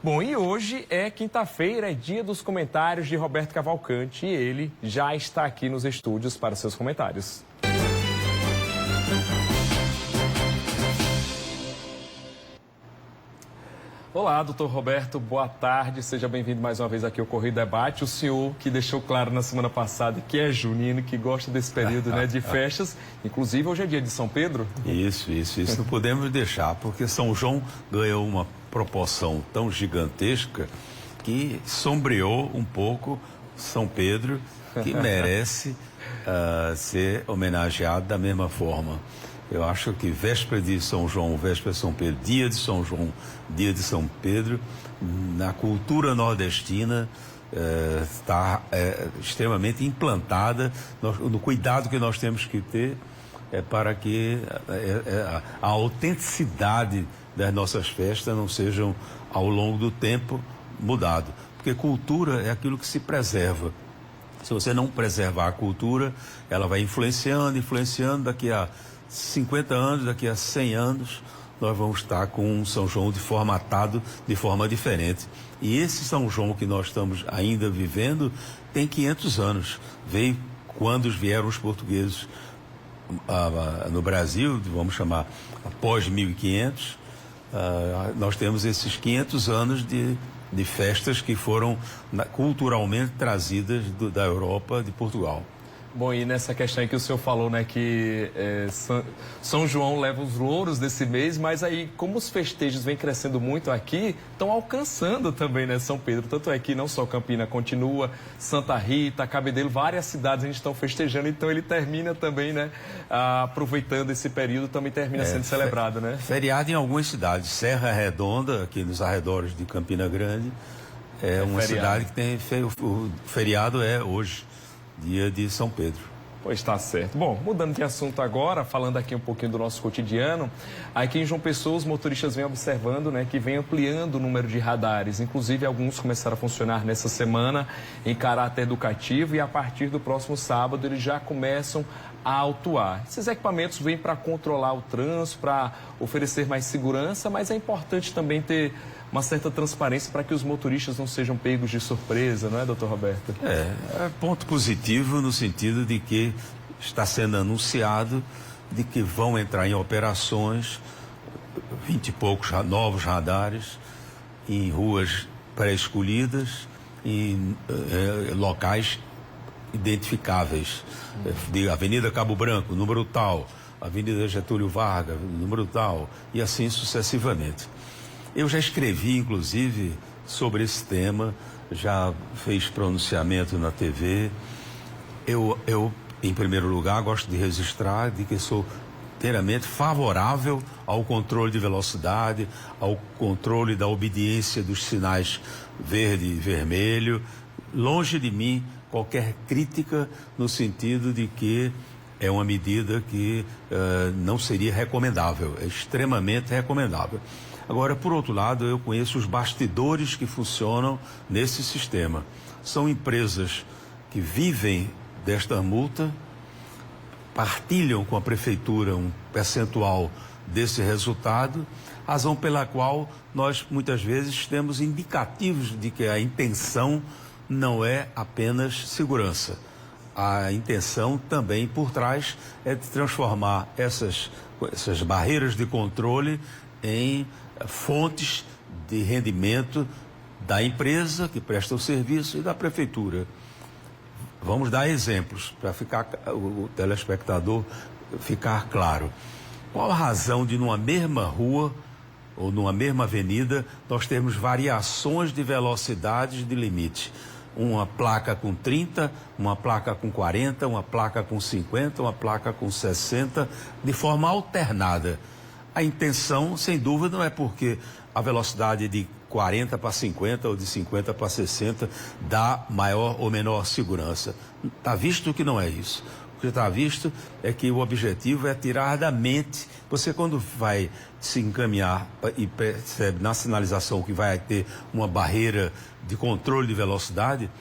Bom, e hoje é quinta-feira, é dia dos comentários de Roberto Cavalcante e ele já está aqui nos estúdios para seus comentários. Olá, doutor Roberto, boa tarde, seja bem-vindo mais uma vez aqui ao Correio Debate. O senhor que deixou claro na semana passada que é junino, que gosta desse período, né, de festas, inclusive hoje é dia de São Pedro. Isso não podemos deixar, porque São João ganhou uma proporção tão gigantesca que sombreou um pouco São Pedro, que merece ser homenageado da mesma forma. Eu acho que véspera de São João, véspera de São Pedro, dia de São João, dia de São Pedro, na cultura nordestina está extremamente implantada no cuidado que nós temos que ter para que a autenticidade das nossas festas não sejam ao longo do tempo mudado, porque cultura é aquilo que se preserva. Se você não preservar a cultura, ela vai influenciando, daqui a 50 anos, daqui a 100 anos, nós vamos estar com um São João formatado de forma diferente. E esse São João que nós estamos ainda vivendo tem 500 anos. Veio quando vieram os portugueses no Brasil, vamos chamar após 1500, nós temos esses 500 anos de festas que foram culturalmente trazidas da Europa, de Portugal. Bom, e nessa questão aí que o senhor falou, né, que São João leva os louros desse mês, mas aí, como os festejos vêm crescendo muito aqui, estão alcançando também, né, São Pedro. Tanto é que não só Campina continua, Santa Rita, Cabedelo, várias cidades a gente estão festejando, então ele termina também, né, aproveitando esse período, também termina sendo celebrado, né? Feriado em algumas cidades. Serra Redonda, aqui nos arredores de Campina Grande, é uma cidade que tem o feriado hoje. Dia de São Pedro. Pois está certo. Bom, mudando de assunto agora, falando aqui um pouquinho do nosso cotidiano, aqui em João Pessoa os motoristas vêm observando, né, que vem ampliando o número de radares. Inclusive, alguns começaram a funcionar nessa semana em caráter educativo e a partir do próximo sábado eles já começam a autuar. Esses equipamentos vêm para controlar o trânsito, para oferecer mais segurança, mas é importante também ter uma certa transparência para que os motoristas não sejam pegos de surpresa, não é, doutor Roberto? É ponto positivo no sentido de que está sendo anunciado de que vão entrar em operações 20 e poucos novos radares em ruas pré-escolhidas, em locais identificáveis. De Avenida Cabo Branco, número tal, Avenida Getúlio Vargas, número tal, e assim sucessivamente. Eu já escrevi, inclusive, sobre esse tema, já fiz pronunciamento na TV. Eu, em primeiro lugar, gosto de registrar de que sou inteiramente favorável ao controle de velocidade, ao controle da obediência dos sinais verde e vermelho. Longe de mim qualquer crítica no sentido de que é uma medida que não seria recomendável, é extremamente recomendável. Agora, por outro lado, eu conheço os bastidores que funcionam nesse sistema. São empresas que vivem desta multa, partilham com a prefeitura um percentual desse resultado, razão pela qual nós muitas vezes temos indicativos de que a intenção não é apenas segurança. A intenção também por trás é de transformar essas barreiras de controle em fontes de rendimento da empresa que presta o serviço e da prefeitura. Vamos dar exemplos para o telespectador ficar claro. Qual a razão de numa mesma rua ou numa mesma avenida nós termos variações de velocidades de limite? Uma placa com 30, uma placa com 40, uma placa com 50, uma placa com 60, de forma alternada. A intenção, sem dúvida, não é porque a velocidade de 40 para 50 ou de 50 para 60 dá maior ou menor segurança. Está visto que não é isso. O que está visto é que o objetivo é tirar da mente. Você, quando vai se encaminhar e percebe na sinalização que vai ter uma barreira de controle de velocidade,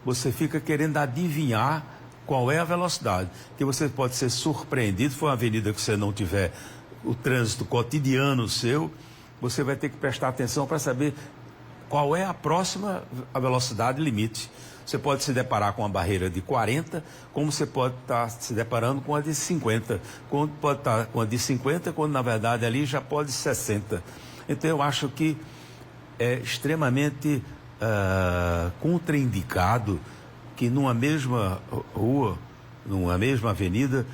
você fica querendo adivinhar qual é a velocidade. Que você pode ser surpreendido, for uma avenida que você não tiver o trânsito cotidiano seu, você vai ter que prestar atenção para saber qual é a próxima velocidade limite. Você pode se deparar com uma barreira de 40, como você pode estar se deparando com a de 50. Quando pode estar com a de 50, quando na verdade ali já pode 60. Então eu acho que é extremamente contraindicado que numa mesma rua, numa mesma avenida,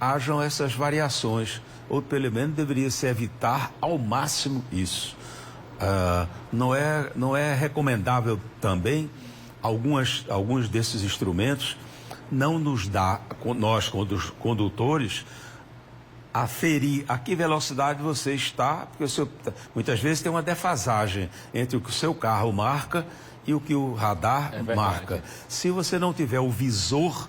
hajam essas variações. Ou pelo menos deveria se evitar ao máximo isso. Não é recomendável também alguns desses instrumentos não nos dá, nós condutores, aferir a que velocidade você está, porque muitas vezes tem uma defasagem entre o que o seu carro marca e o que o radar marca. Se você não tiver o visor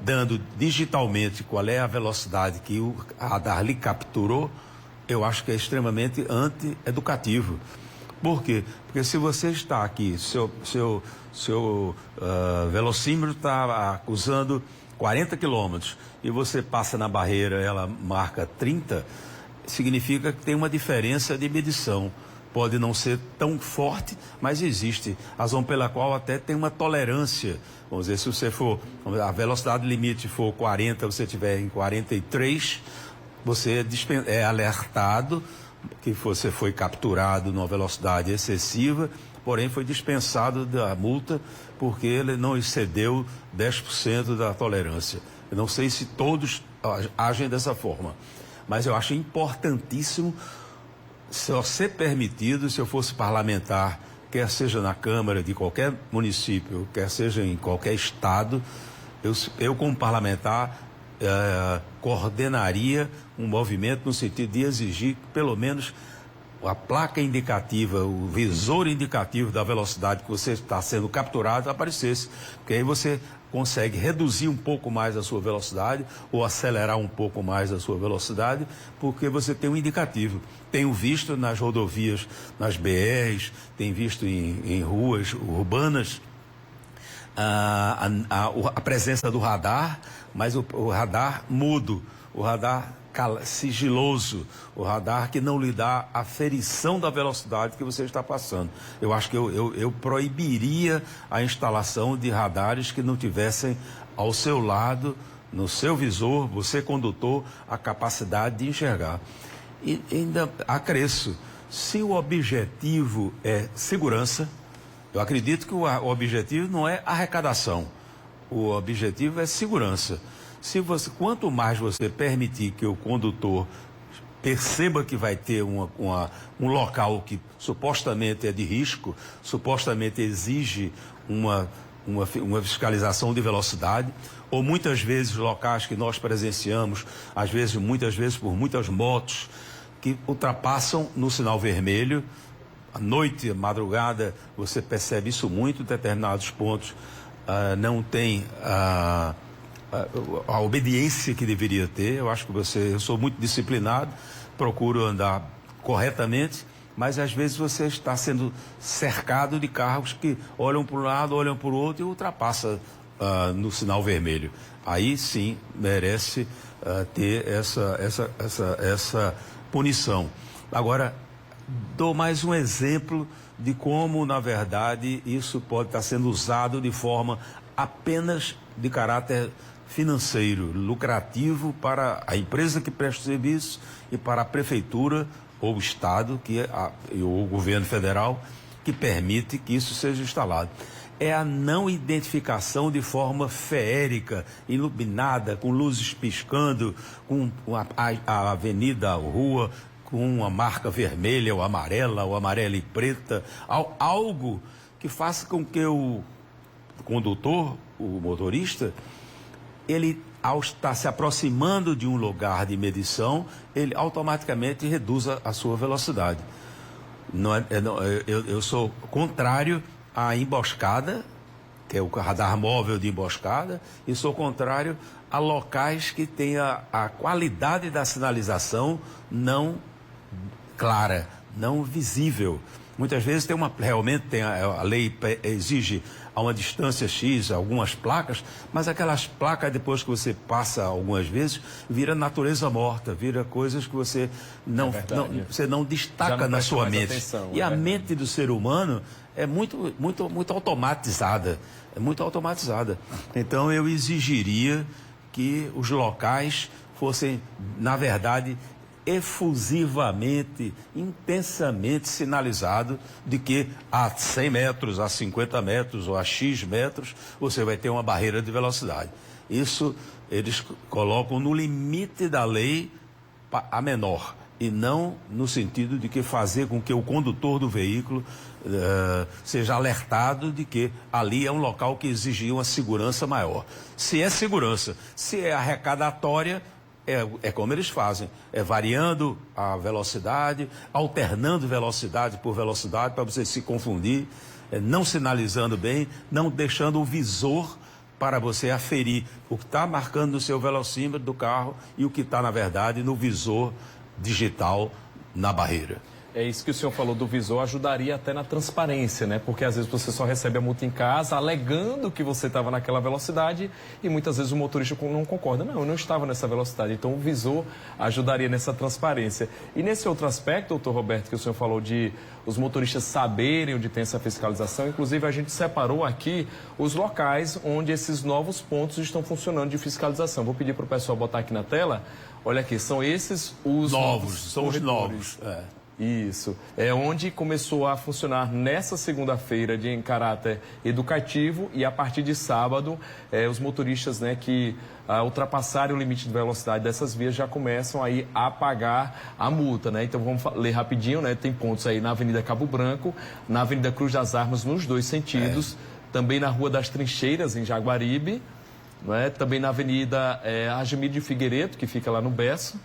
dando digitalmente qual é a velocidade que o radar lhe capturou, eu acho que é extremamente anti-educativo. Por quê? Porque se você está aqui, seu velocímetro está acusando 40 quilômetros e você passa na barreira, ela marca 30, significa que tem uma diferença de medição. Pode não ser tão forte, mas existe. Razão pela qual até tem uma tolerância. Vamos dizer, se você for, a velocidade limite for 40, você estiver em 43, você é alertado que você foi capturado numa velocidade excessiva, porém foi dispensado da multa porque ele não excedeu 10% da tolerância. Eu não sei se todos agem dessa forma, mas eu acho importantíssimo só ser permitido, se eu fosse parlamentar, quer seja na Câmara de qualquer município, quer seja em qualquer estado, eu como parlamentar coordenaria um movimento no sentido de exigir que pelo menos a placa indicativa, o visor indicativo da velocidade que você está sendo capturado aparecesse, porque aí você consegue reduzir um pouco mais a sua velocidade ou acelerar um pouco mais a sua velocidade, porque você tem um indicativo. Tenho visto nas rodovias, nas BRs, tenho visto em ruas urbanas a presença do radar, mas o radar mudo, o radar sigiloso, o radar que não lhe dá a aferição da velocidade que você está passando. Eu acho que eu proibiria a instalação de radares que não tivessem ao seu lado, no seu visor, você condutor, a capacidade de enxergar. E ainda acresço, se o objetivo é segurança, eu acredito que o objetivo não é arrecadação, o objetivo é segurança. Quanto mais você permitir que o condutor perceba que vai ter um local que supostamente é de risco, supostamente exige uma fiscalização de velocidade, ou muitas vezes locais que nós presenciamos, muitas vezes por muitas motos que ultrapassam no sinal vermelho. À noite, à madrugada, você percebe isso muito, em determinados pontos não tem a obediência que deveria ter. Eu acho que eu sou muito disciplinado, procuro andar corretamente, mas às vezes você está sendo cercado de carros que olham para um lado, olham para o outro e ultrapassa no sinal vermelho. Aí sim merece ter essa punição. Agora, dou mais um exemplo de como, na verdade, isso pode estar sendo usado de forma apenas de caráter financeiro, lucrativo para a empresa que presta o serviço e para a prefeitura ou o Estado, ou o governo federal, que permite que isso seja instalado. É a não identificação de forma feérica, iluminada, com luzes piscando, com a avenida, a rua, com uma marca vermelha ou amarela e preta, algo que faça com que o condutor, o motorista, ele, ao estar se aproximando de um lugar de medição, ele automaticamente reduza a sua velocidade. Eu sou contrário à emboscada, que é o radar móvel de emboscada, e sou contrário a locais que tenha a qualidade da sinalização não clara, não visível. Muitas vezes realmente a lei exige a uma distância X, algumas placas, mas aquelas placas, depois que você passa algumas vezes, vira natureza morta, vira coisas que você você não destaca na sua mente. Atenção, e a mente do ser humano é muito automatizada. É muito automatizada. Então eu exigiria que os locais fossem, na verdade, efusivamente, intensamente sinalizado de que a 100 metros, a 50 metros ou a X metros, você vai ter uma barreira de velocidade. Isso eles colocam no limite da lei a menor, e não no sentido de que fazer com que o condutor do veículo seja alertado de que ali é um local que exigia uma segurança maior. Se é segurança, se é arrecadatória, é como eles fazem, variando a velocidade, alternando velocidade por velocidade para você se confundir, não sinalizando bem, não deixando o visor para você aferir o que está marcando no seu velocímetro do carro e o que está, na verdade, no visor digital na barreira. É isso que o senhor falou do visor, ajudaria até na transparência, né? Porque às vezes você só recebe a multa em casa, alegando que você estava naquela velocidade e muitas vezes o motorista não concorda. Não, eu não estava nessa velocidade. Então o visor ajudaria nessa transparência. E nesse outro aspecto, doutor Roberto, que o senhor falou de os motoristas saberem onde tem essa fiscalização, inclusive a gente separou aqui os locais onde esses novos pontos estão funcionando de fiscalização. Vou pedir para o pessoal botar aqui na tela. Olha aqui, são esses os novos são os novos. Isso. É onde começou a funcionar nessa segunda-feira em caráter educativo e a partir de sábado, os motoristas, né, que ultrapassarem o limite de velocidade dessas vias já começam aí a pagar a multa, né? Então vamos ler rapidinho, né? Tem pontos aí na Avenida Cabo Branco, na Avenida Cruz das Armas nos dois sentidos, também na Rua das Trincheiras em Jaguaribe, né? Também na Avenida Argemiro de Figueiredo, que fica lá no Bessa,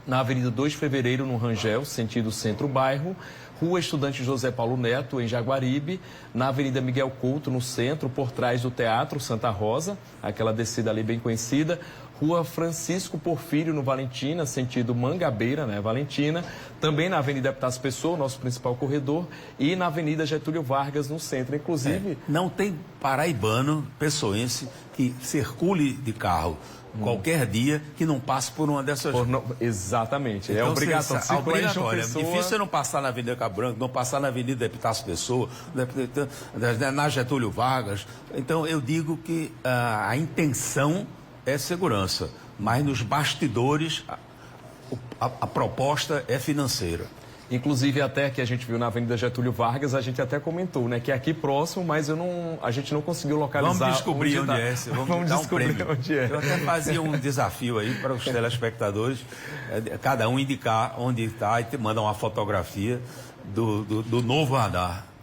na Avenida 2 de Fevereiro, no Rangel, sentido centro-bairro, Rua Estudante José Paulo Neto, em Jaguaribe, na Avenida Miguel Couto, no centro, por trás do Teatro Santa Rosa, aquela descida ali bem conhecida, Rua Francisco Porfírio, no Valentina, sentido Mangabeira, né, Valentina, também na Avenida Epitácio Pessoa, nosso principal corredor, e na Avenida Getúlio Vargas, no centro, inclusive. Não tem paraibano, pessoense, que circule de carro qualquer dia que não passe por uma dessas... Exatamente, então, é obrigatório. Obrigatório. É difícil você não passar na Avenida Cabo Branco, não passar na Avenida Epitácio Pessoa, na Getúlio Vargas. Então, eu digo que a intenção é segurança, mas nos bastidores a proposta é financeira. Inclusive, até que a gente viu na Avenida Getúlio Vargas, a gente até comentou, né, que é aqui próximo, mas a gente não conseguiu localizar. Vamos descobrir onde é. Vamos descobrir onde é. Eu até fazia um desafio aí para os telespectadores, cada um indicar onde está e te manda uma fotografia do novo radar.